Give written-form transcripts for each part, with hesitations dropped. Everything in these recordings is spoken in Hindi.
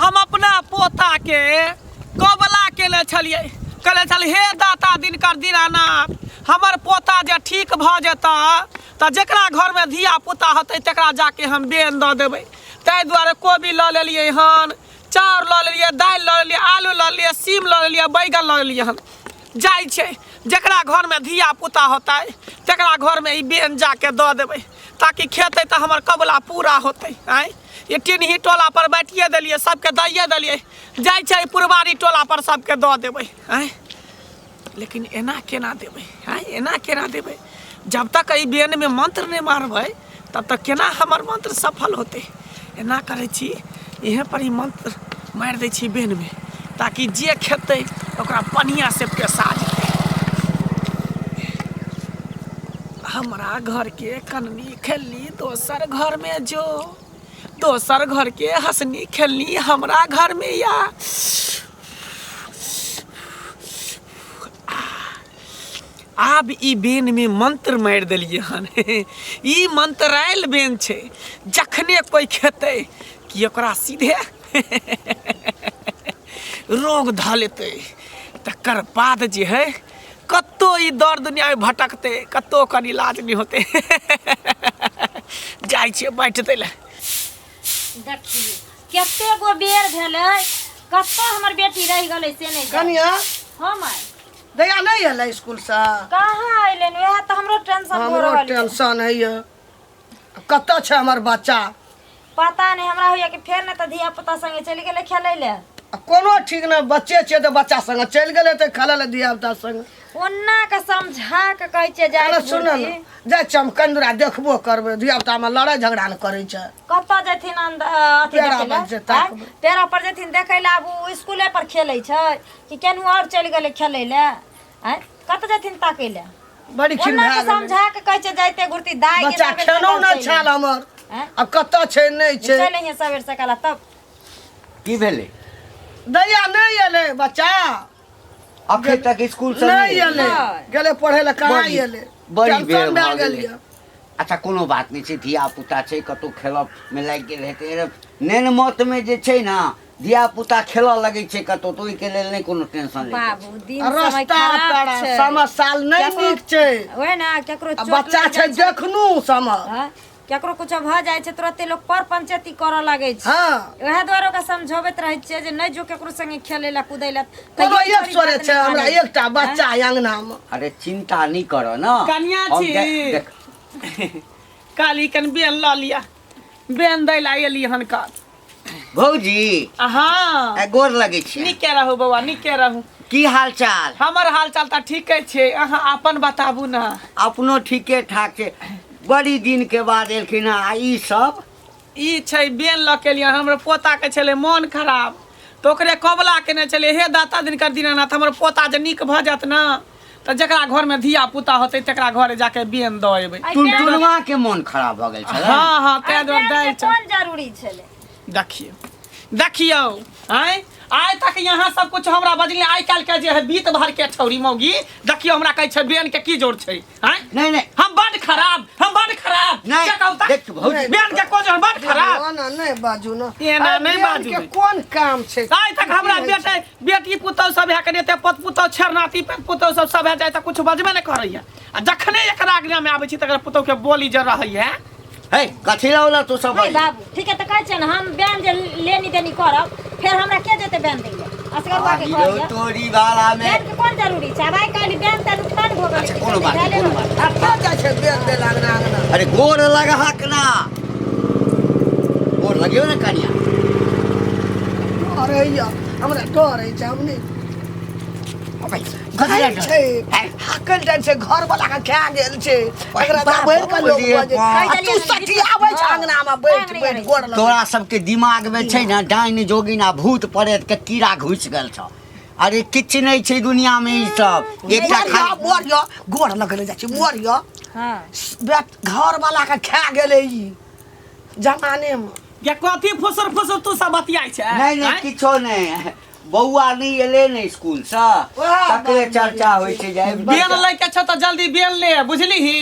हम अपना पोता के कबला केले छलिए कहले छल हे दाता दिनकर दीनानाथ हमर पोता जे ठीक भ जेता त जेकरा घर में धिया पुता होतै तकरा जाके हम बेन द देबै ताहि दुआरे कोबी ल लेलिए हन चाउर ल लेलिए दालि ल लेलिए आलू ल लेलिए सीम ल लेलिए बैगन ल लेलिए हन जाइ छै जेकरा घर में धिया पुता होतै तकरा घर में ई बेन जाके द देबै ताकि खेतै त हमर कबला पूरा होतै आइ ये टिनही टोला पर बैठिए देलिए सबके दैए देलिए जाइ छै पुरवारी टोला पर सबके द देबै आइ लेकिन एना केना देबै आइ एना केना देबै जब तक ई बेन में मंत्र नहीं मारबै तब तक केना हमर मंत्र सफल होतै एना करै छी इहे पर ही मंत्र मारि दै छी बेन में ताकि जे खेतै ओकरा बढ़िया से पेशा जेतै हमरा घर के कननी खेलनी दोसर घर में जो दोसर घर के हंसनी खेलनी हमरा घर में या आब ई बेन में मंत्र मारि देलिए हन ई मंत्रायल बेन छै जखने कोई खेतै कि ओकरा सीधे रोग ध लेतै तकर बाद जे है कतो ई दर दुनिया में भटकते कतो कर इलाज नहीं होते जाइ छै बैठ दै ले देखिए कते गो बेर भेलै कतो हमर बेटी रह गेलै से नहीं कनिया हम आई दया नहीं है स्कूल से कहां आइले वह त हमरो टेंशन हो रहल हमरो टेंशन है ये कत्ता छै हमर बच्चा पता नहीं हमरा होया कि फेर न त धिया पुता संगे चली गेलै खेलै ले कोनो ठीक न बच्चे छै त बच्चा संग चल गेलै त खेलै ले धिया पुता संग ओन्ना के समझा के कहै छै जाय सुन न जा चमकंदरा देखबो करबै धिया पुता में लड़ाई झगड़ा न करै छै कत्ता जथिन अथी पेड़ा पर जथिन देखै ले आब स्कूले पर खेलै छै कि केनहु और चल गेलै खेलै ले हैं कत्ता जथिन ताकै ले बड़ी खिन ओन्ना के समझा के कहै छै जाइते गुरती दाई के बच्चा खेनो न छाल हमर अब कत्ता छै नहीं छै चलै है सबेर सकाला तब की भेलै दया नहीं एले बच्चा अखे तक स्कूल से नहीं एले गेले पढ़े ले कहां एले बड़ी बेर में भ गेलिए गेलै अच्छा कोनो बात नहीं छै धिया पुता छै कतौ खेलब में लाग गेल हेतै नेन मत में जे छै ना धिया पुता खेल लगे छै कतौ तो के लेल नहीं कोनो टेंशन ले बाबू दिन समय रास्ता खराब पर छै समय साल नहीं नीक छै ओए ना केकरो चोट बच्चा लग छै जाइ देखनु समय हां केकरो कुछ भ जाय छै तुरंत लोग पर पंचायती करऽ लागे छै हां ओहे द्वारा का समझाबैत रहै छै जे नै जो केकरो संगे खेलै ला कूदै ला कोनो एक सोरे छै हमरा एकटा बच्चा अंगना में अरे चिंता नहीं करो ना कन्या छी काली कन बेन ल लिया बेन दै ला एली हन का भौजी हाँ गोर लगे छै निके रहू बौआ निके रहू की हाल चाल हमर हाल चाल त ठीके छै अहाँ अपन बताबू ना अपनो ठीके ठाक छै बड़ी दिन के बाद एलखिन आ ई सब ई छै बेन ल के लिए हमर पोता के छले मन खराब तो ओकरे कबला केने छले हे दाता दिनकर दीनानाथ हमर पोता जे नीक भ जात ना त जकरा घर में धिया पुता होतै तकरा घरे जाके बेन द एबै टुनटुनवा के मन खराब भ गेल छले हां हां ते दर दै छै कोन जरूरी छले देखियो आय आइ तक यहाँ सब कुछ हमरा बजले आइ काल के जे है बीत भर के छौरी मौगी देखियो हमरा कहै छै बेन के की जोड़ छै हैं नहीं नहीं हम बड खराब नहीं, क्या कहू देख भौजी बेन के को जोड़ बड खराब ना नहीं बाजू ना एना नहीं बाजू के कोन काम छै आइ तक हमरा बेटी पुतौ सब है के पत पुतौ छरनाती पे पुतौ सब है जाय त कुछ बजबे नहीं करैया आ जखने एकरा आज्ञा में आबै छी तकर पुतौ के बोली जे रहै है हे कथी लाउला तू सब नहीं बाबू ठीक है त कहै छै न हम बैन जे लेनी देनी करब फिर हमरा के जेते बैन दै ले असगर बा के कहैया तोरी वाला में बैन के कोन जरूरी छै भाई काली बैन त नुकसान भ गेलै अच्छा, कोनो बात अब का जा छै बेन दे लागना अंगना अरे गोर लगा हक ना गोर लगियो ना कनिया अरे या हमरा डर है छै हमनी अबे घर छै हाकल जाय छै घर वाला के खा गेल छै एकरा बैठ के लोग बजे तू सठी आबै छै अंगना में बैठ गोड़ लग तोरा सबके दिमाग में छै ना डाइन जोगिन आ भूत प्रेत के कीड़ा घुस गेल छ अरे किछ नहीं छै दुनिया में ई सब एकटा खाली मोरियो गोड़ लगले जाय छै मोरियो हां बेट घर वाला के खा गेलै ई जमाने में या कथी फुसर तू सब बतियाई छै नहीं नहीं किछो नहीं बौआ नहीं एले नहीं स्कूल से तकरे चर्चा होय छै जाय बेन लै के छ त जल्दी बेन ले बुझली ही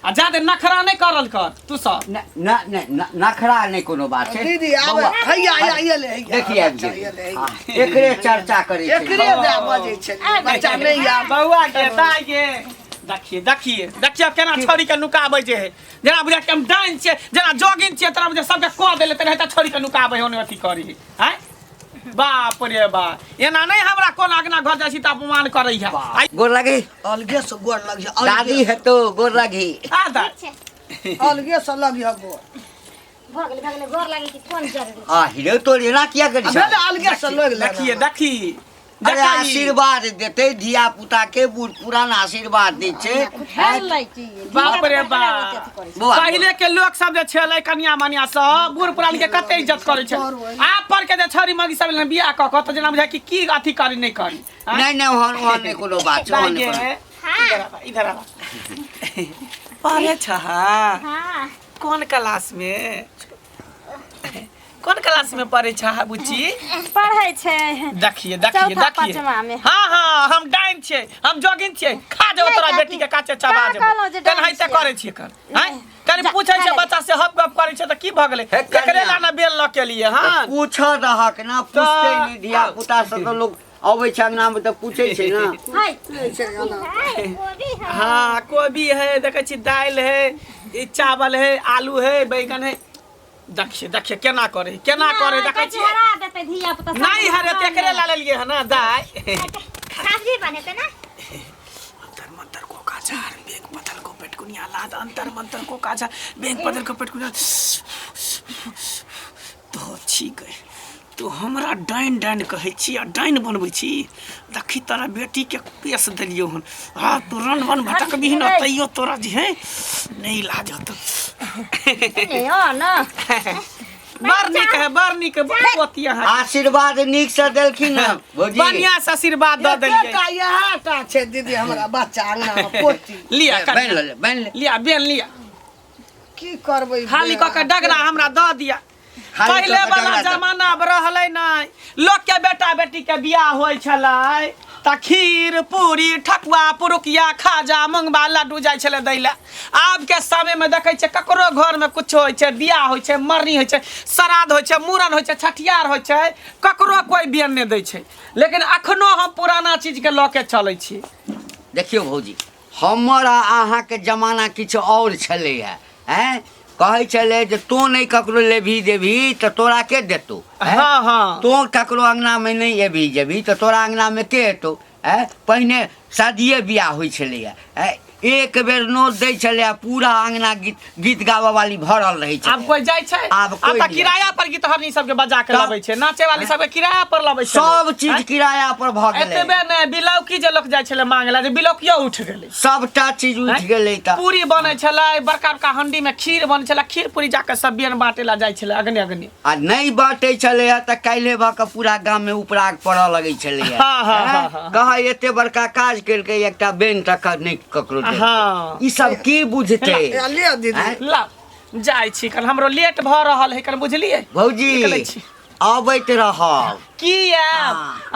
आ जादे नखरा नहीं करल कर तू सब नखरा नहीं कोनो बात छै दीदी आब हैया ले देखिए आबि गेल एकरे चर्चा करे छै एकरे दे बजे छै बच्चा नहीं आ बउआ के दाई के देखिए केना छोरी के नुकाबै जे है जेना बुझा के हम डाइन छै जेना जोगिन छै तोरा बुझा सबके कह देले तने हेता छोरी के नुकाबै होने अथी करी हैं बाप रे बा एना नहीं हमरा कोन अगना घर जाइ छी त अपमान करै है गोर लागी अलगे से गोर लग जा दादी है तो गोर लागी आ दा अलगे से लग जा गोर भगले गोर लागे कि कोन जरूरी आ हिरो तो एना किया करी अबे अलगे से लग देखी अरे आशीर्वाद देते धिया पुता के बूढ़ पुरान आशीर्वाद दै छै बाप रे बाप पहले के लोग सब जे छले कन्या मनिया सब बूढ़ पुरान के कते इज्जत करे छै आप पर के जे छोरी मगी सब बियाह क क त जेना बुझा कि अथी करी नहीं करी नहीं वहां नहीं कोनो बात छै इधर आ पढ़े छ हां कौन क्लास में पढ़े छ बुच्ची पढ़ै छै देखिए हाँ हम डाइन छे हम जोगिन छे खा जाओ तोरा बेटी के काचे चबा देबो तन हैते करे छी कर हैं कनी पूछै छै बच्चा से हप गप करे छै त की भ गेलै एकरे ला ना बेल ल के लिए हां पूछ रहक ना पूछते नहीं धिया पुता से तो लोग अबै छै अंगना में त पूछै छै ना हाँ कोबी है देखे छी दाल है चावल है आलू है बैगन है देखिए केना करे देखे छी नहीं हरे तेकरे ला लेलिए है ना दाई सब्जी बनेते ना अंतर मंतर को काचार बेग पथल को पेटकुनिया लाद अंतर मंतर को काचार बेग पथल को पेटकुनिया तो ठीक है तो हमरा डाइन कहे छी आ डाइन बनबै छी देखी तोरा बेटी के पेश देलियो हन हां तू रन बन भटक भी न तइयो तोरा जे है नहीं लाजत ना बड़ नीक पोतिया है आशीर्वाद नीक से देलखिन ना भौजी बढ़िया से आशीर्वाद द देलिए का यहा टा छै दीदी हमरा बच्चा अंगना में पोती लिया बन ले लिया की करबै खाली क के डगरा हमरा द दिया पहले वाला जमाना में रहले नहीं लोग के बेटा बेटी के बियाह होय छलै त खीर पूरी ठकुआ पुरुकिया खाजा मंगबा लड्डू जाय छले दैला आब के समय में देखे छै ककरो घर में कुछ होय छै बियाह होय छै मरनी होय छै श्राद्ध होय छै मूड़न होय छै छठियार होय छै ककरो कोई बियाह नहीं दै छै लेकिन अखनो हम पुराना चीज के ल के चलै छी देखियो भौजी हमर अहाँ के जमाना किछ और छलै हैं कहै छले जे तू नहीं ककरो लेभी देभी तो तोरा के देतो हाँ तो ककरो अंगना में नहीं एभी जेभी तो तोरा अंगना में के एतो पहिने शादिये बियाह होय छलै एक बेर नोट दै छलै पूरा अंगना गीत गावे वाली भरल रहै छै अब कोई जाय छै अब त किराया पर गीत हरनी सब के बजा के लाबै छै नाचे वाली सब के किराया पर लाबै छै सब चीज किराया पर भ गेलै एतबे ने बिलौकी जे लोग जाय छले मांगला जे बिलौकियो उठ गेलै सबटा चीज उठ गेलै त पूरी बनै छलै बड़का हंडी में खीर बनै छलै खीर पूरी जाके सब बियन बाटे ला जाय छलै अगने आ नहीं बाटे छलै त काल्हे भ के पूरा गाम में उपराग पड़े लगै छलै कहा एते बड़का काज केलकै एकटा बेन तक नहीं ककरो हाँ ई सब की बुझते ले दीदी ला जाय छी कल हमरो लेट भ रहल है कल बुझलिए भौजी आबैत रहब किया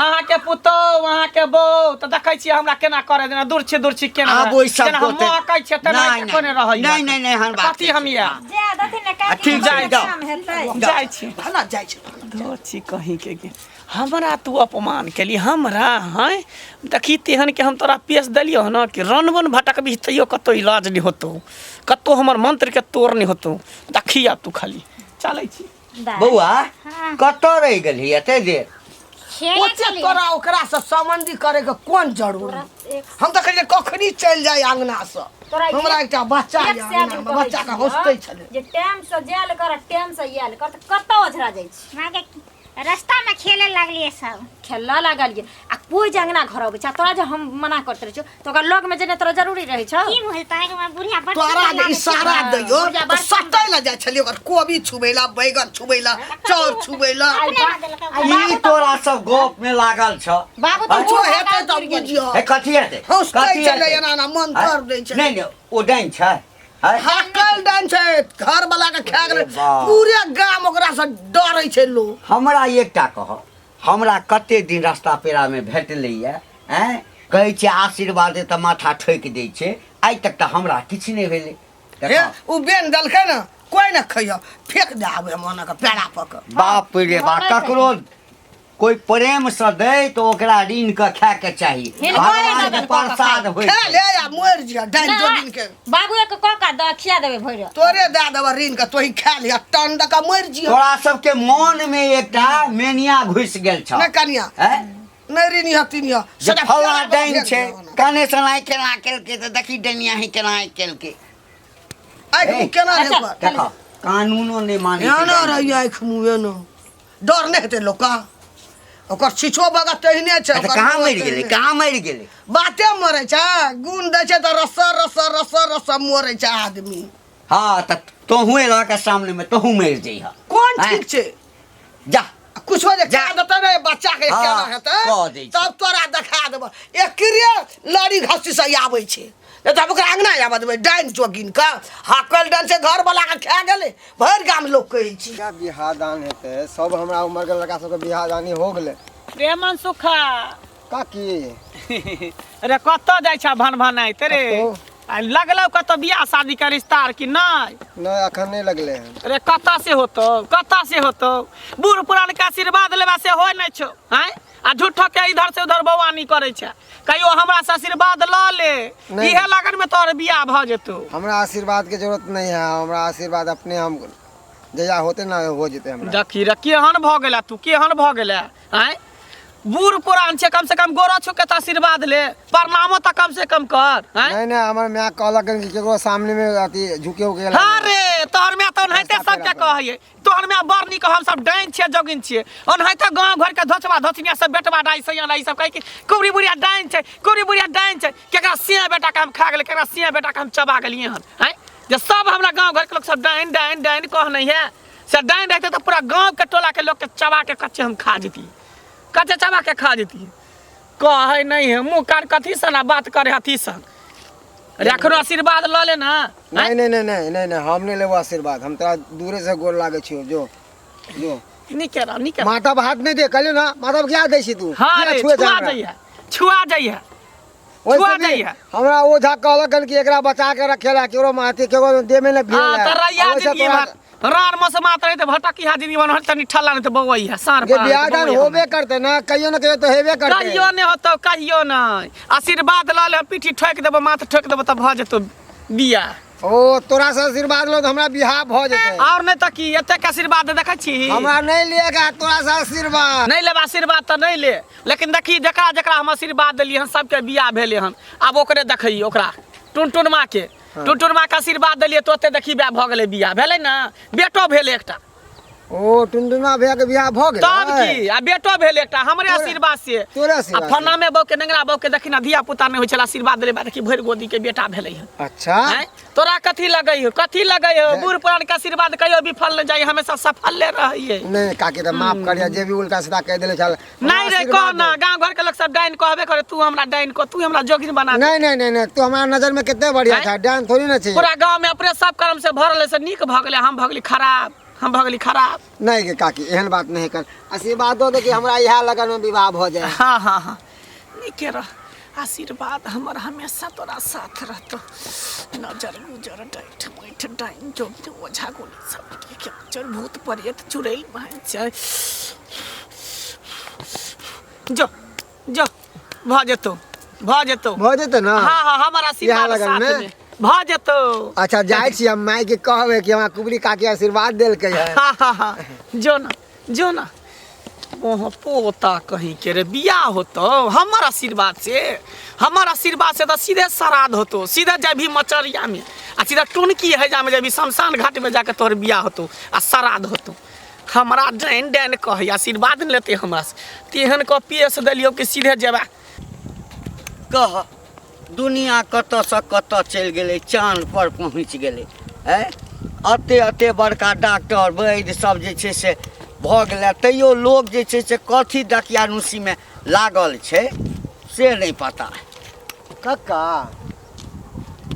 अहाँ के पुतो अहाँ के बो त देखै छी हमरा केना करे देना दूर छी केना आब ओइ सब हम कहै छी त कोने रहै नहीं हम बात कथि हम या जे दथिन ने काटी ठीक जाय जाय छी ना जाय छै दूर छी कहीं के हमरा तू अपमान केली हमरा हैं देखी तेहन के हम तोरा पेश देलियो ना कि रनवन भटक भी तैयो कतो इलाज नहीं होतो कतो हमर मंत्र के तोड़ नहीं होतो देखिया तू खाली चलै छी बौआ कतो रह गेली एते देर ओते तोरा ओकरा से संबंधी करे के कोन जरूरी हम त कहलिए कखनी चल जाय अंगना से हमरा एकटा बच्चा बच्चा का होस्ते छले जे टाइम से जेल कर टाइम से याल कर त कतो ओझरा जाय छी मां के रास्ता में खेले लागलिए सब खेला लागलिए आ कोई जंगना घर आबै छ तोरा जे हम मना करत रह छ तो ओकर लग में जेने तोरा जरूरी रहै छ की बोलता है कि बुढ़िया बड़ तोरा जे इशारा दैयो सटै ला जाय छलिए ओकर कोबी छुबैला बैगन छुबैला चाउर छुबैला ई तोरा सब गोप में लागल छ बाबू तो हेतै त बुझियो हे कथि हेतै होस्ते चले एना ना मन कर दै छै नहीं ओ डाइन छै हाकल डाइन छै घर वाला के खा गेलै पूरे गाम ओकरा से डरै छै लोग हमरा एकटा कह हमरा कते दिन रास्ता पेरा में भेटलैया कहै छै आशीर्वाद त माथा ठोक दै छै आइ तक त हमरा किछ नहीं भेलै हे उ बेन दलकै न कोई न खइयो फेंक दे आबे मन के पेड़ा पक बाप रे बा ककरो कोई प्रेम से दे तो ओकरा ऋण के खाए के चाहिए भगवान के प्रसाद होय खा ले या मोर जिया डाइन दो दिन के बाबू एक का द खिया देबे भइर तोरे दे देबा ऋण के तोही खा ले टंड का मोर जिया तोरा सबके मन में एकटा मेनिया घुस गेल छ न कनिया नहीं ऋण हती नहीं जे फला डाइन छै काने से नाइ केना केलके त देखी डनिया ही केना केल के आई केना रे पर देखो कानूनो नहीं माने याना रही आँख मुँहे न डर नहीं हेतै लोका ओकर छिछो बगा तहिने छै त कहाँ मरि गेलै बाते मरै छै गुण दै छै त रस रस रस रस मरै छै आदमी हाँ त तोहुए रह के सामने में तोहू मरि जइह कोन ठीक छै जा कुछो जे कह देतै रे बच्चा के केना कह दै हेतै छै। तब तोरा देखा देब एकरे लड़ी घसी से आबै छै तब ओकरा अंगना आबऽ देबै डाइन जोगिन के हाकल डाइन से घर वाला के खा गेलै भरि गाम लोग कहै छै क्या बियाह दान हेतै सब हमरा उम्र के लड़का सबके बियाह दानी हो गेलै प्रेमन सुखा काकी अरे कत जाइ छ भन भनाइ तेरे लगलौ कत बियाह शादी के रिश्ता कि नहीं नहीं अखन नहीं लगले हैं अरे कत से होतो बूढ़ पुरान के आशीर्वाद लेबा से होय नै छौ हैं आ झूठो के इधर से उधर बवानी करे छै कहियो हमरा से आशीर्वाद ल ले इहे लगन में तोर बियाह भ जेतौ हमरा आशीर्वाद के जरूरत नहीं है हमरा आशीर्वाद अपने हम जया होते ना हो जेते हमरा देखी रे केहन भ गेला तू केहन भ गेला हैं बूढ़ पुरान छे कम से कम गोरा छु के आशीर्वाद ले प्रणामो त कम से कम कर हैं नहीं नहीं हमर मां कहलक कि केकरो सामने में अति झुके हो गेल हां रे तोहर में त ओनहते सब के कहै तोहर में बरनी के हम सब डाइन छे जोगिन छे ओनहते गांव घर के धोचबा धोचनिया सब बेटवा डाई सैया ई सब कह कि कुबरी बुढ़िया डाइन छे केकरा सिया बेटा के हम खा गेल केकरा सिया बेटा के हम चबा गेलिए हन हैं जे सब हमरा गांव घर के लोग सब डाइन डाइन डाइन कह नहीं है से डाइन रहते तो पूरा गांव के टोला के लोग के चबा के कच्चे हम खा जती कच्चे चबा के खा जती कहे नहीं है मुंह कान कथी से ना बात करे हथी सन रखनो आशीर्वाद ल ले ना नहीं नहीं नहीं नहीं नहीं नहीं हम नहीं लेबो आशीर्वाद हम तोरा दूरे से गोर लागे छियो जो जो निकेरा माता हाथ नहीं दे कहलियो ना माता क्या दै छी तू हां रे छुआ जाइए हमरा वो झा कहलक कि एकरा बचा के रखेला केरो माटी केरो दे में न हां त रैया जिंदगी भर रार मस मात रहे त भटकी हा जिंदगी भर तनी ठल्ला नहीं त बगवई है सार के बियाह दान होबे करते ना कहियो न कहियो तो हेबे करते कहियो नहीं होतो कहियो नहीं आशीर्वाद ल ले पीठी ठोक देबो माथ ठोक देबो त भ जेतो बियाह ओ तोरा से आशीर्वाद लो तो हमरा बियाह भ जेते और नहीं त की एते के आशीर्वाद देखै छी हमरा नहीं लेगा तोरा से आशीर्वाद नहीं लेबा आशीर्वाद त नहीं ले लेकिन देखी जकरा जकरा हम आशीर्वाद देलिए हन सबके बियाह भेले हन अब ओकरे देखई ओकरा टुनटुन माँ के टुनटुन माँ के आशीर्वाद देलिए तो ओते देखी बियाह भ गेलै बियाह भेलै ना बेटो भेलै एकटा ओ टुनटुना भैया के बियाह भ गेल तब की आ बेटो भेल एकटा हमरे आशीर्वाद से तोरा आ आशीर्वाद फना में बौ के नंगरा बौ के देखी ना धिया पुता नहीं होय छला आशीर्वाद देले बाद देखी भरि गोदी के बेटा भेलै हन अच्छा हैं तोरा कथी लगै हो बूढ़ पुरान के आशीर्वाद कहियो विफल न जाई हमेशा सफल ले रहिए नहीं काकी त माफ करिया जे भी उल्टा सीधा कह देले चल नहीं रे कह ना गांव घर के लोग सब डाइन कहबे करे तू हमरा डाइन को तू हमरा जोगिन बना दे नहीं नहीं नहीं नहीं तू हमारा नजर में कितने बढ़िया था डांस थोड़ी ना चाहिए पूरा गांव में अपने सब कर्म से भरल से नीक भ गेलै हम भ गेली खराब नहीं के काकी एहन बात नहीं कर आशीर्वाद दो दे कि हमरा यह लगन में विवाह हो जाए हाँ नीके रह आशीर्वाद हमर हमेशा तोरा साथ रहतो नजर गुजर डाइट बैठ डाइन जो ओझा गोली सब के चल भूत प्रेत चुड़ैल बहन छै जो जो भ जेतो ना हाँ हमारा आशीर्वाद साथ में भ जेतो अच्छा जाय छी हम माय के कहबे कि हमरा कुबरी काकी आशीर्वाद देल के है हाँ जो ना ओह पोता कहीं के रे बियाह होतो हमर आशीर्वाद से तो सीधे श्राद्ध होतो सीधे जब भी मचरिया में आ सीधा टुनकी है जा में जब शमशान घाट में जाके तोर बियाह होतो आ श्राद्ध होतो हमरा डाइन डाइन कहे आशीर्वाद लेते हमरा से तेहन को पेश देलियो कि सीधे जेबा कह दुनिया कत से कत चल गेलै चांद पर पहुँच गेलै अते अते बड़का डॉक्टर वैद्य सब जे छै से भ गेलै तैयो लोग जे छै से कथी डकियानुसी में लागल छै से नहीं पता कक्का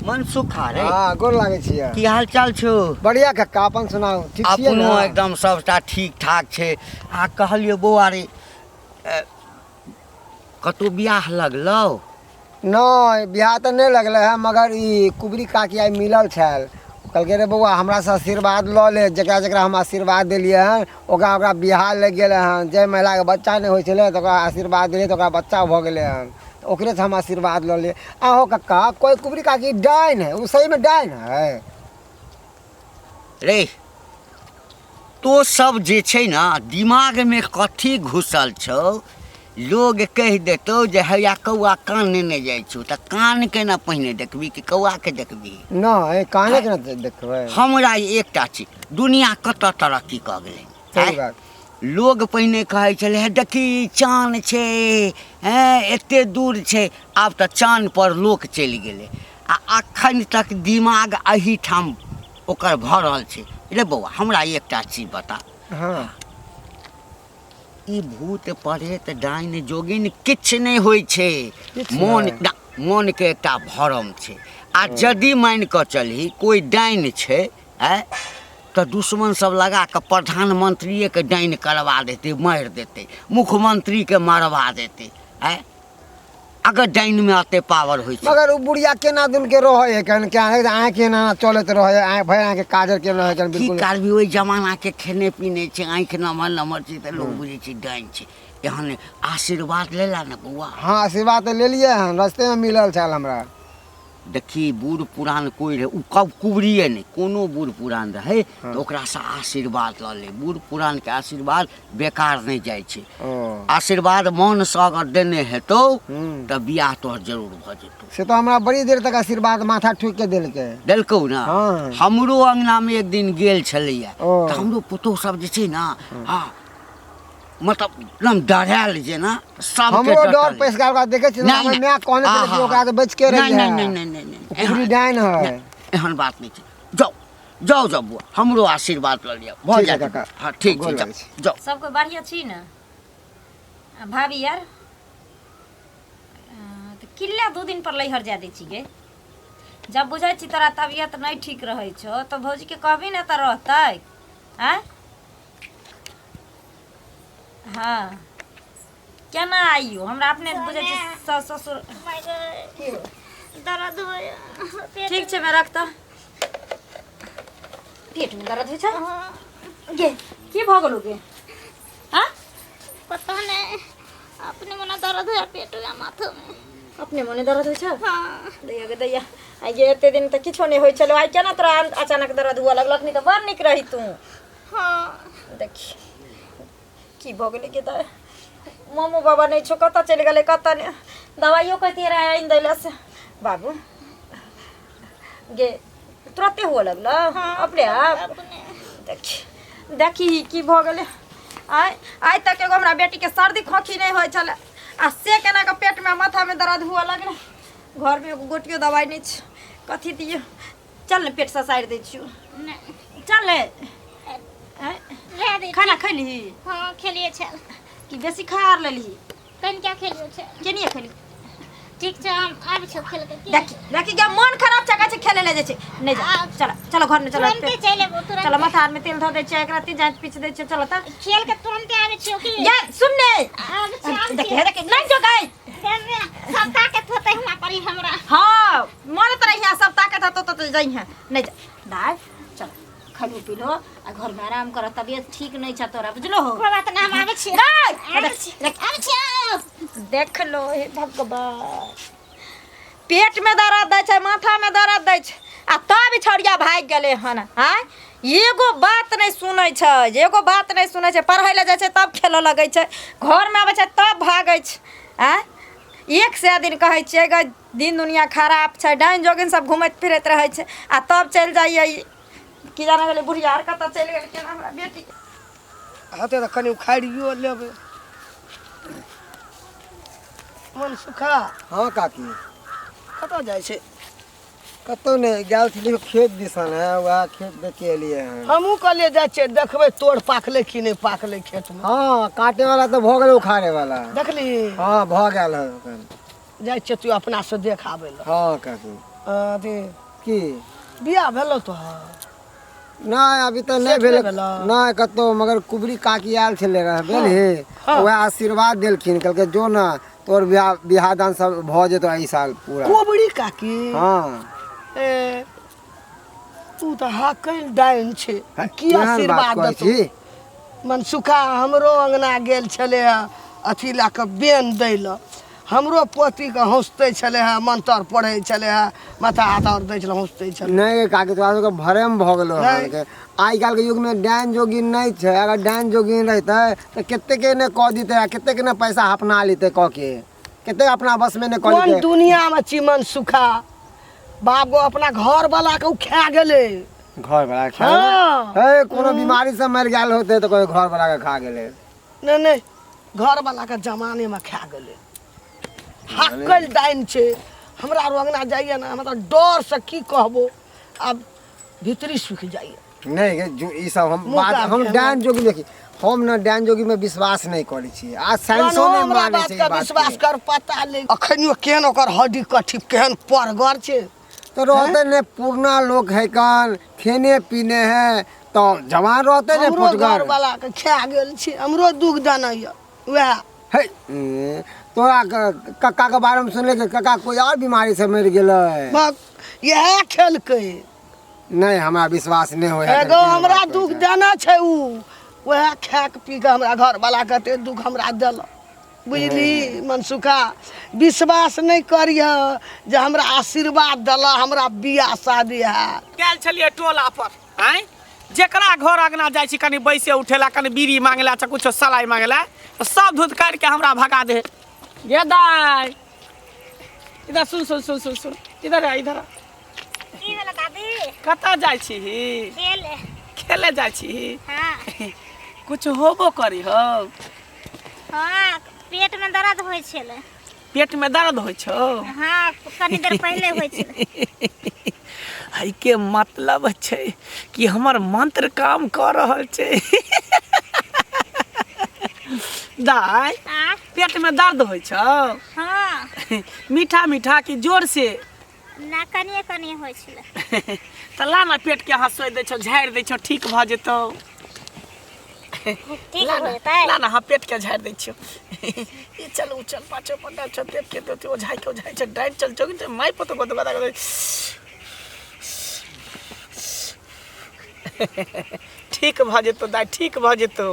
मनसुखा रे हां गोर लागे छियै की हाल चाल छौ बढ़िया कक्का अपन सुनाओ ठीक छियै अपनो एकदम सबटा ठीक ठाक छै आ कहलियो बौआ रे कतौ बियाह लगलौ नहीं बियाह तो नहीं लगल है मगर ई कुबरी काकी आई मिलल छल कहलकै रे बउआ हमरा से आशीर्वाद लऽ ले, जकरा जकरा हम आशीर्वाद देलियै हन ओकरा ओकरा बिहार लग गेलै हन। जे महिलाके बच्चा नहि होइ छलै तऽ ओकरा आशीर्वाद देलियै तऽ ओकरा बच्चा भऽ गेलै हन, तऽ ओकरे से हम आशीर्वाद लऽ ले। आहो कक्का, कोई कुबरी काकी डाइन है, वो सही में डाइन है। रे तो सब जे छै ना दिमाग में कथी घुसल छौ, लोग कह देतौ जे हैया कौआ कान नेने जाइ छौ तऽ कान के ना पहिने देखबी कि कौआ के देखबी? नहीं काने के ना देखबै। हमरा एकटा चीज, दुनिया कत तरक्की कऽ गेलै। सही बात। लोग पहिने कहै छलै हे देखी चाँद छै, हैं एते दूर छै, आब तऽ चाँद पर लोक चलि गेलै आ अखन तक दिमाग एही ठाम ओकर भरल छै। रे बौआ हमरा एकटा चीज बता, हाँ ई भूत प्रेत डाइन जोगिन किछु नहि होइ छै, मन के एकटा भरम छै। आ यदि मान कऽ चलही कोई डाइन छै तऽ दुश्मन सब लगा कऽ प्रधानमंत्रिये के डाइन करवा देते, मारि देते, मुख्यमंत्री के मारवा देते। अगर डाइन में अते पावर होइ छै। मगर उ बुढ़िया केना दुन के रहे है, कन क्या है आंख के ना चलत रहे, आंख भय आंख के काजर के रहे कन की बिल्कुल। करबी ओइ जमाना के खेने पीने छै, आंख नमहर नमहर छै तऽ लोग बुझै छै डाइन छै। एहन आशीर्वाद लेला ने बौआ। हाँ आशीर्वाद तो ले लिए हन, रास्ते में मिलल छल हमरा। देखी बूढ़ पुरान कोई रहे, उ कब कुबरिए नहीं, कोनो बूढ़ पुरान रहे तो ओकरा से आशीर्वाद ल ले। बूढ़ पुरान के आशीर्वाद बेकार नहीं जाय छै। आशीर्वाद मन से अगर देने हेतौ तो बियाह तोहर जरूर भ जेतौ। से तो हमरा बड़ी देर तक आशीर्वाद माथा ठुक के देलकौ ना। हाँ। हमरो अंगना में एक दिन गेल छलैया तो हमरो पुतोह सब जे छै ना, हाँ मतलब एकदम डरायल जे ना, सब हमरो डर पैसा का देखे छी ना, मैं कहने चले कि ओकरा से बच के रही है। नहीं कुबरी डाइन है। एहन बात नहीं छै। जाओ जाओ जाओ बुआ, हमरो आशीर्वाद ल लिया भ ठीक है जाए। काका। हाँ ठीक छै, गोर जाओ लागै छै। जाओ। सबको बढ़िया छी ना भाभी यार? तो किल्ला 2 दिन पर लैहर जा दै छी गे। जब बुझै छी तोरा तबियत नहीं ठीक रहै छो तो भौजी के कहबी ना त रहतै। हैं? हाँ केना आइयो हमरा अपने बुझै छी सास ससुर। दर्द होय ठीक छै मैं रखता। पेट में दर्द होइ छै गे? की भ गेलो गे? हाँ पता नहीं, अपने मने दर्द है पेट में माथा में। अपने मने दर्द होइ छै? हाँ दैया गे दैया, आई गे एते दिन त किछो नहीं होइ छलो, आई केना तोरा अचानक दर्द हुआ लगलक? नहीं त बड़ निक रही तू। हाँ देखी की भ गेलै गे दाय, मम्मू बाबा नहीं छो, कत चलि गेलै, कत नहीं दवाइयो कहती रहे आइन दैला से। बाबू गे तुरंते हुआ लगल? हाँ, अपने आप? अपने। देखी देखी की भ गेलै। आई तक एगो हमरा बेटी के सर्दी खोखी नहीं होइ छले, आ से केना के पेट में माथा में दर्द हुआ लगले। घर में एगो गोटियो दवाई नहीं छै, कथी दियो? चल ने पेट से साइड दै छियो। नहीं चल ले। रह दे। खाना खैली? हाँ खेलिए छल। कि बेसी खार लेली? तन क्या खेलियो छल? केनिए खेली? ठीक छै हम आब छौ खेल के। देखी देखी के मन खराब छै, कहै छै खेले ले जाइ छै। नहीं जा, चलो चलो घर में चलो। तुरंते चले वो तुरंत। चलो माथा में तेल धो दे छै, एकरा ती जांच पीछ दे छै, चलो त। खेल के तुरंते आवे छियो की? या सुन ने, आब छै देखी हे देखी नहीं जो गई। सब ताकत होते हुआ परी हमरा। हां मन त रही सब ताकत तो जई है। नहीं जा दाई, चल खालो पी लो आ घर में आराम कर, तबियत ठीक नहीं छ तोरा, बुझलो हो? कोई बात ना, हम आवे छियो। नहीं आवे छियो। देख लो हे भगवान, पेट में दर्द दै छै, माथा में दर्द दै छै, आ तब छड़िया भाग गेले हन। हाँ एगो बात नहीं सुनै छै, एगो बात नहीं सुनै छै। पढ़ै ले जाइ छै तब खेले लगै छै, घर में आबै छै तब भागै छै। हाँ एक से दिन कहै छियै ग दिन दुनिया खराब छै, डाइन जोगिन सब घूमैत फिरैत रहै छै, आ तब चलि जाइए कि जाने गेलै बुढ़िया आर कतऽ चलि गेल केना हमरा बेटी। हते त कनि उखाड़ियो लेबै मन सुखा। हाँ काकी कतऽ जाइ छै? कतौ नहीं गेल छली, खेत दिसन है, वह खेत देख के एलिए हैं। हमहूँ कहलिए जाइ छियै देखबै तोड़ पाकलै कि नहीं पाकलै खेत में। हाँ काटे वाला तो भ गेल, उखाड़े वाला। देखली? हाँ भ गेल है। जाइ छियै तू अपना से देख आबै लए। हाँ काकी। अथी की बियाह भेलौ तोहर? नहीं अभी तो नहीं सेट भेल, नहीं भेलौ? नहीं कतो, मगर कुबरी काकी आयल छले रह भेल, हाँ। वह आशीर्वाद देलखिन, कहलके जो ना तोर बियाह दान सब भ जेतो एहि साल पूरा। कोबड़ी काकी? हाँ ए तू तो हाकल डाइन छे हाँ, की केहन आशीर्वाद बात कहै देतौ छी? मनसुखा हमरो अंगना गेल छले है अथी ला के बेन दै ल हमरो पोती के हंसते छले है मंत्र पढ़े छले है माथा हाथ और दै छले हंसते छले नहीं काकी तोरा सबके भरम भऽ गेलो नहीं। अहाँके आइ काल्हि के युग में डाइन जोगिन नहीं छै अगर डाइन जोगिन रहते तो कते के ने कह देते कते के ने पैसा अपना लेते कह के कते अपना बस में ने कह कौन देते दुनिया में चिमन सुखा बाप गो अपना घर वाला के उ खा गेले घर वाला खा हाँ। है कोनो बीमारी से मर गेल होते तो कोई घर वाला के खा गेले नहीं नहीं घर वाला के जमाने में खा गेले हाकल डाइन छे हमरा रो अंगना जाइए ना मतलब डर से की कहबो अब भीतरी सूख जाइए नहीं के जो ई सब हम मुँह बात काट हम के डाइन जोगी देखी हम न डाइन जोगी में विश्वास नहीं करै छी आज साइंसो ने हमरा माने बात छै ई का बात विश्वास के। कर पता ले अखनियो केहन ओकर हड्डी कठी केहन परगर छे तो रहते ने पुरना लोग है कान खेने पीने हैं तो जवान रहते ने हमरो घर फुटगर वाला के खा गेल छे हमरो दुख जानैया वह है तोरा कक्का के बारे में सुनले कि कक्का कोई और बीमारी से मर गेलै यह खेलकै नहीं हमरा विश्वास नहीं होय एगो हमरा दुख देना छे उ वह खा के पी के हमरा घर वाला कते दुख हमरा देल बुझली मनसुखा विश्वास नहीं करिय जे हमरा आशीर्वाद देला हमरा बियाह शादी है गेल छलिए टोला पर हैं जेकरा घर अगना जाइ छी कनी बैसे उठेला कनी बीड़ी मांगला छ कुछ सलाई मांगला तो सब धुत काट के हमरा भगा दे गे दाई इधर सुन सुन सुन सुन सुन इधर आ इधर आ। की भेल दादी कतऽ जाइ छी खेले खेले जाइ छी हाँ कुछ होबो करी हो हाँ पेट में दर्द होइ छलै पेट में दर्द होइ छौ हाँ कनी देर पहले होइ छलै हई के मतलब छै कि हमर मंत्र काम कर रहल छै दाई आ पेट में दर्द होइ छौ हाँ मीठा मीठा कि जोर से ना कनिए कनिए होइ छलै तऽ ला ना पेट के अहाँ सोइ दै छौ झाड़ि दै छौ ठीक भऽ जेतौ ठीक ला हो ना जेतै ला ना हाँ पेट के झाड़ि दै छियौ ई चल चल पाछो पटा छ पेट के तो ओ झाइ छ डाइट चल चौ कि माइ पतो को बता कर ठीक भऽ जेतौ दाइ ठीक भऽ जेतौ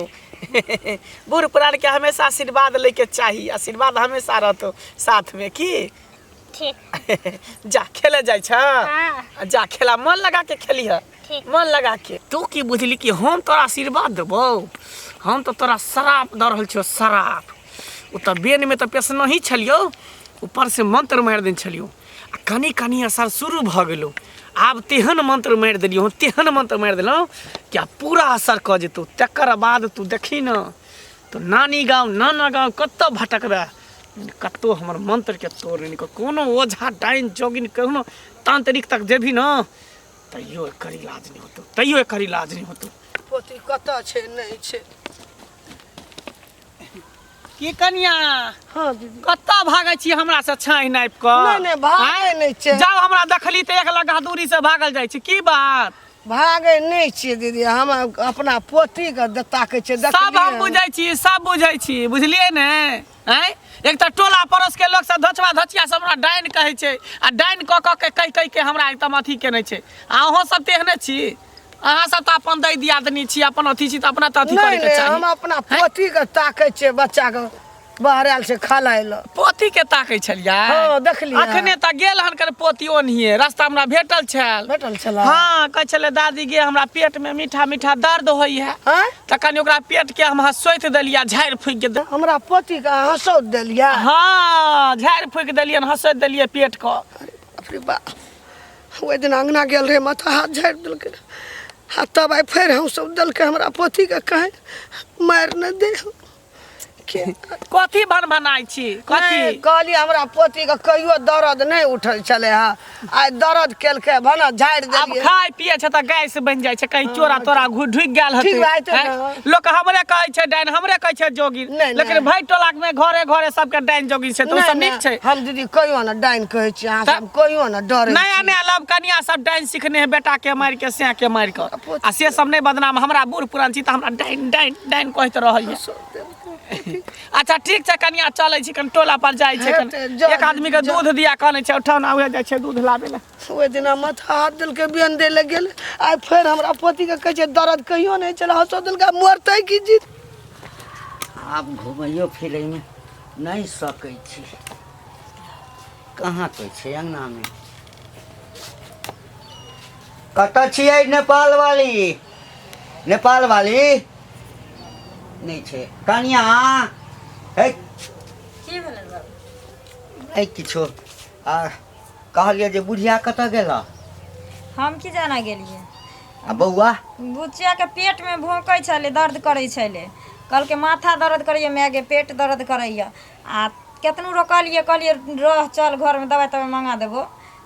बूढ़ पुरान के हमेशा आशीर्वाद लेके चाही आशीर्वाद हमेशा रहतौ साथ में की ठीक जा खेले जाइ छ हाँ जा खेला मन लगा के खेलिह ठीक मन लगा के तू की बुझली कि हम तोरा आशीर्वाद देबो हम तो तोरा शराप दऽ रहल छियौ शराप ओ तऽ बेन में तऽ पेशनो ही छलियौ ऊपर से मंत्र मारि देने छलियौ आ कनी कनी असर शुरू भऽ गेलौ आब तेहन मंत्र मारि देलियौ तेहन मंत्र मारि देलहुँ कि आब पूरा असर कऽ जेतौ तकर बाद तू देखी न तो नानी गाँव नाना गाँव कतऽ भटकबे कतौ हमर मंत्र के तोड़ नहीं कोनो ओझा डाइन जोगिन कोनो तांत्रिक तक जेबी न तैयो एकर इलाज नहीं होतो तैयो एकर इलाज नहीं होतो पोती कतऽ छै नहीं छै की कनिया हाँ दीदी कतऽ भागै छी हमरा से छाई नापि क नहीं नहीं भागे नहीं छै जाओ हमरा देखली त एक लगा दूरी से भागल जाइ छी की बात भागे नहीं छियै दीदी हम अपना पोती के देता के छै सब हम बुझै छी बुझलिए ने हैं एक त टोला पड़ोस के लोग सब धचवा धचिया सब हमरा डाइन कहै छै आ डाइन क के कहि के हमरा एकदम अथी केने छै आ अहाँ सब तेहने छी अहाँ सब त अपन दै दियादनी छी अपन अथी छी त अपना त अथी करे नहीं के नहीं चाही हम अपना पोती के ताकै छियै बच्चा के बहराल से खलाय ल पोती के ताकै छलियै हाँ देखलियै अखने त गेल हन कर पोती ओनहिए रास्ता हमरा भेटल छल भेटल छला हाँ कहै छलै दादी गे हमरा पेट में मीठा मीठा दर्द होई है हैं त कनी ओकरा पेट के हम सोइत देलिया झाड़ि फूक के हमरा पोती के हंसौ देलिया हाँ झाड़ि फूक देलियन हंसैत देलियै पेट के अरे बा ओइ दिन अंगना गेल रहे माथा हाथ झाड़ि देलकै आ तब आई फेर हंसौ देलकै हमरा पोती के कहे मार न दे के कथी बनबनाइ छी कथी नहीं, कहली हमरा पोती के कहियो दर्द नहीं उठल छले हा आइ दर्द केलकै भना झाड़ि अब देलियै खाय पिए छै त गैस बनि जाइ छै कहीं चोरा तोरा ढुक गेल ठीक हते बात है हैं? ना। लोक हमरे कहै छै डाइन हमरे कहै छै जोगिन नहीं, लेकिन नहीं। भाई टोला में घरे घरे सबके डाइन जोगिन छै त ओ सब नहीं, नीक छै हम दीदी कहियो न डाइन कहै छी अहाँ त- सब कहियो न डरै नया छी। नया लव कनिया सब डाइन सीखने है बेटा के मार के से के मार के आ से सब नहीं बदनाम हमरा बूढ़ पुरान छी त हमरा डाइन डाइन डाइन कहैत रहल है अच्छा ठीक छै कनिया चलै छी कनि टोला पर जाइ छै कनि। हेतै, जा, एक आदमी के जा। दूध दिया कहने छै उठाना उहे जाइ छै दूध लाबे ले। ओहि दिना माथा हाथ देलकै बियन दे ले गेल आइ फेर हमरा पति के कहै छै दर्द कहियो नहीं चला हंसो दिलका मरतै की जीत। आब घुमैयो फिरैमे नहीं सकै छी। कहाँ कोई छै अंगनामे? कतऽ छियै नेपाल वाली? नेपाल वाली नहीं छै। कनिया हे की भेलै बाबू? ए किछो आ कहलिए जे बुढ़िया कतऽ गेला? हम की जाना गेलिए? आ बौआ? बुचिया के पेट में भोंकै छले, दर्द करै छले। कल के माथा दर्द करैया, मैगे पेट दर्द करैया। आ केतनो रोकलिए, कहलिए रह चल घर में दवाई तवाई मंगा देबो।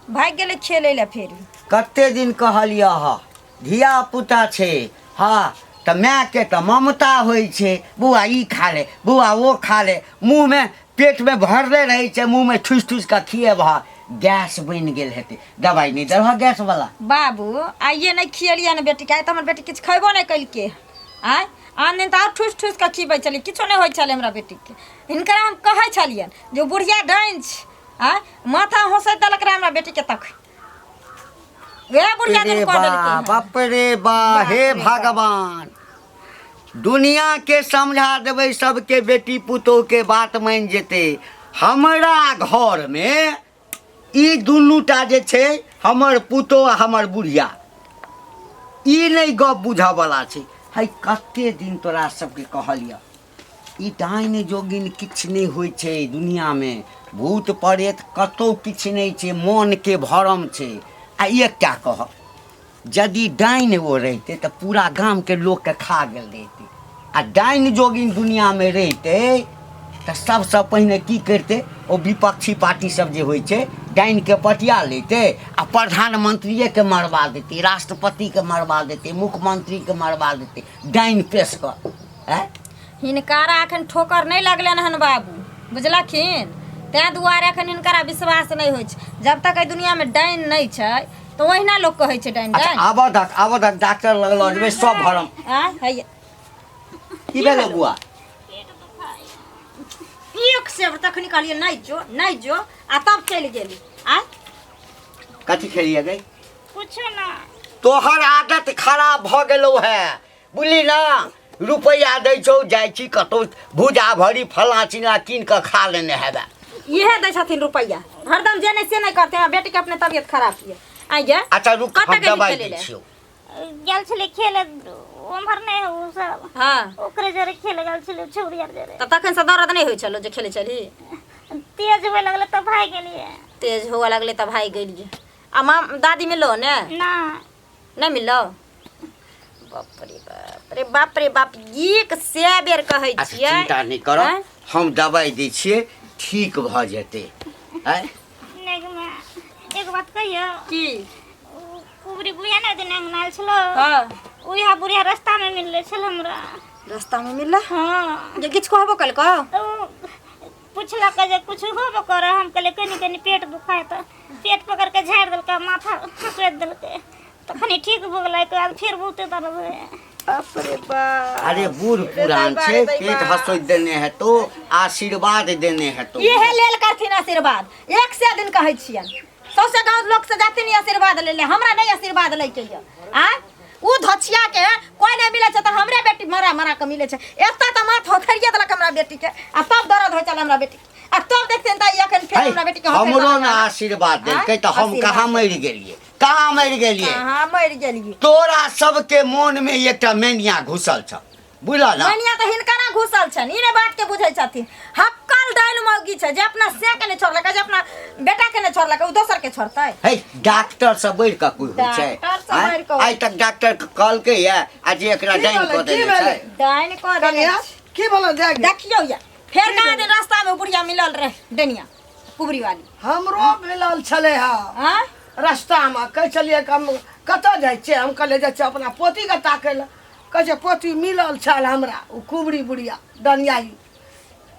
भाग गेले खेले ला फेर। कते दिन कहलिया हा धिया पुता छै हाँ त माय के त ममता होइ छै। बुआ ई खा ले, बुआ वो खा ले, मुंह में पेट में भरले रहे छै, मुंह में ठुस ठुस का खिए भा गैस बन गेल हेतै। दवाई नहीं दरहा गैस वाला? बाबू आइए नहीं खियलिए ना बेटी के। आइ त हमर बेटी किछ खैबो नहीं कइलके। आइ आन दिन त और ठुस ठुस का खिबै छली, किछो नहीं होइ छले हमरा बेटी के। हिनकरा हम कहै छलियन जे बुढ़िया डाइन छ। आइ माथा होसै देलक रे हमरा बेटी के तक। वे बुढ़िया दिन कह देलकै। बाप रे बा, हे भगवान दुनिया के समझा देबै सबके बेटी पुतोह के बात मान जेते। हमरा घर में ई दुनूटा जे छै हमर पुतोह आ हमर बुढ़िया, ई नहीं गप बुझा वाला छै। है कते दिन तोरा सबके कहलिया ई डाइन जोगिन किछ नहीं होइ छै दुनिया में। भूत प्रेत कतौ किछ नहीं छै, मन के भरम छै। आ एकटा कह यदि डाइन वो रहते तो पूरा गांव के लोग के खा गेल रहते। आ डाइन जोगिन दुनिया में रहते तो सबसे पहले की करते? ओ विपक्षी पार्टी सब जे होइ छै डाइन के पटिया लेते आ प्रधानमंत्री के मरवा देते, राष्ट्रपति के मरवा देते, मुख्यमंत्री के मरवा देते। डाइन पेश कर है? हिनकारा अखन ठोकर नहीं लगलन हन बाबू, बुझलखिन? तैं दुआरे अखन हिनकारा विश्वास नहीं होइ छै। जब तक एहि दुनिया में डाइन नहीं छै तो ओहिना लोग कहै छै डाइन अच्छा डाइन। आब तक डॉक्टर लगल जेबै सब भरम। हैया की भेलै बुआ? एक से तखनी कहलिए नहीं जो आ तब चल गेली। आ कथी खेलिए गई? कुछो ना। तोहर आदत खराब भ गेलो है बुझली ना। रुपया दै छौ जाइ छी कतौ भुजा भरी फला चिना कीन के खा लेने हेबे। इहे दै छथिन रुपैया, हरदम जे नहीं से नहीं करते हैं। बेटी के अपने तबियत खराब है। आइए अच्छा रुक हम दवाई दै छियौ। गेल छले खेले उम्हर नहीं हो सब। हाँ ओकरे जरे खेले गेल छले छौरी आर जरे। तो तखन से दर्द नहीं होइ छलो जे खेले चली? तेज होए लगले तो भाग गेलिए। तेज होए लगले तब भाग गेलिए। आ माँ दादी मिलो ने? ना नहीं मिलो? बाप रे बाप रे बाप, एक से बेर कहै अच्छा छियै। चिंता नहीं करो, आँय? हम दवाई दै छियै ठीक भ जेतै। एक बात कहियो की? कुबरी बुढ़िया ना दिन अंगनाल छलो। हाँ उहा बुढ़िया रास्ता में मिलले छल हमरा। रास्ता में मिलला? हाँ जे किछ कहबो कल को? पूछला के जे कुछ होबो करे। हम कहले कनी कनी पेट दुखाए त पेट पकड़ के झाड़ देलका, माथा फकड़ देलके। तखनी ठीक भ गेलै के बाद फिर बहुते दर्द होए। बाप रे बाप। अरे बूढ़ पुरान छै, पेट हंसोइ देने है तो आशीर्वाद देने है तो। इहे लेल करथिन आशीर्वाद। एक से दिन कहै छियन सौसे गांव लोग से जाथिन आशीर्वाद ले ले। हमरा नहीं आशीर्वाद ले के ये। आ उ धछिया के कोई नहीं मिले छ त हमरे बेटी मरा मरा के मिले छ। एता त माथ होखरिए देलक हमरा बेटी के। आ तब दर्द होय चल हमरा बेटी। आ तब देखथिन त एखन फेर हमरा बेटी के हमरो ना आशीर्वाद देलकै त हम कहाँ मर गेलिए? कहाँ मर गेलिए? हां मर गेलिए। तोरा सबके मन में एकटा मेनिया घुसल छ, बुझला ना? मेनिया त हिनकरा घुसल छन, ई ने बात के बुझै छथिन। हक्कल डाइन मौगी छ जे अपना से के ने छोड़लक, जे अपना बेटा के ने छोड़लक, उ दोसर के छोड़तै? हे डॉक्टर से बढ़ के कोई होय छै? डॉक्टर से बढ़ के आइ तक डॉक्टर कहलकै या आ जे एकरा डाइन क देने छै। डाइन क देने कनिया की बोलो जाके देखियो या फेर कहाँ दिन रास्ता में बुढ़िया मिलल रहे डनिया कुबरी वाली। हमरो मिलल छले हा हाँ रास्ता में। कह चलिए कि हम कतऽ जाइ छियै? हम कहले जाइ छियै अपना पोती के ताकै लए। कहे छै पोती मिलल छल हमरा, उ कुबरी बुढ़िया डनियाई।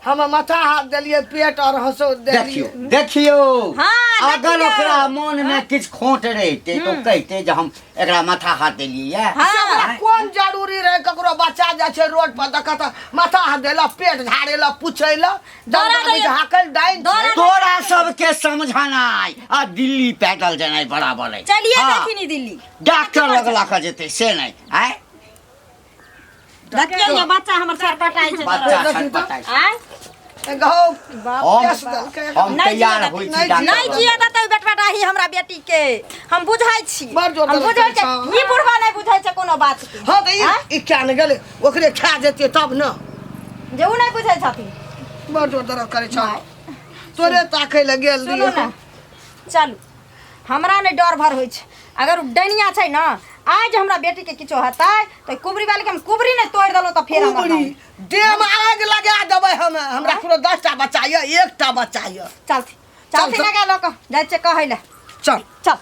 हम माथा हाथ देलिए, पेट और हंसो देखियो देलिए। देखियो हाँ, अगर देखियो। ओकरा मन में किछ खोट रहते तो कहते जे हम एकरा माथा हाथ देलिए या। हाँ। कोन जरूर जरूरी रहे ककरो बच्चा जाइ छै रोड पर देखत माथा देला पेट झाड़ेला पूछेला हाकल डाइन तोरा सबके समझनाइ आ दिल्ली पैदल जेनाइ बराबर है। चलिए हाँ, देखी दिल्ली डॉक्टर लगला के जेतै से नहीं आय देखिए ये बच्चा हमर सर पटाई छै बच्चा देखी छन तो। पताइ आय हम तैयार होइ छी नहीं डॉक्टर किया देतै बेटबेटा ही हमरा बेटी के हम बुझाइ छी बड़ जोर हम बुझाइ छी ई बुढ़वा नहीं बुझाइ छै कोनो बात के हाँ तो ई क्या न गेले ओकरे खा जेते तब न जे उ नहीं बुझाइ छथिन बड़ जोर दर्द करे छ तोरे ताकै ल गेल सुनू रहिए ना चलू हमरा नहीं डर भर होइ छै अगर डनिया छै ना आज हमरा बेटी के किछो हतै तो कुबरी वाले के हम कुबरी नहीं तोड़ देलो तो फिर हम कुबरी देह में आग लगा देबै हम हमरा कोनो 10टा बच्चा य 1टा बच्चा य चल चल, लगा लो जाय छै कहै ले चल चल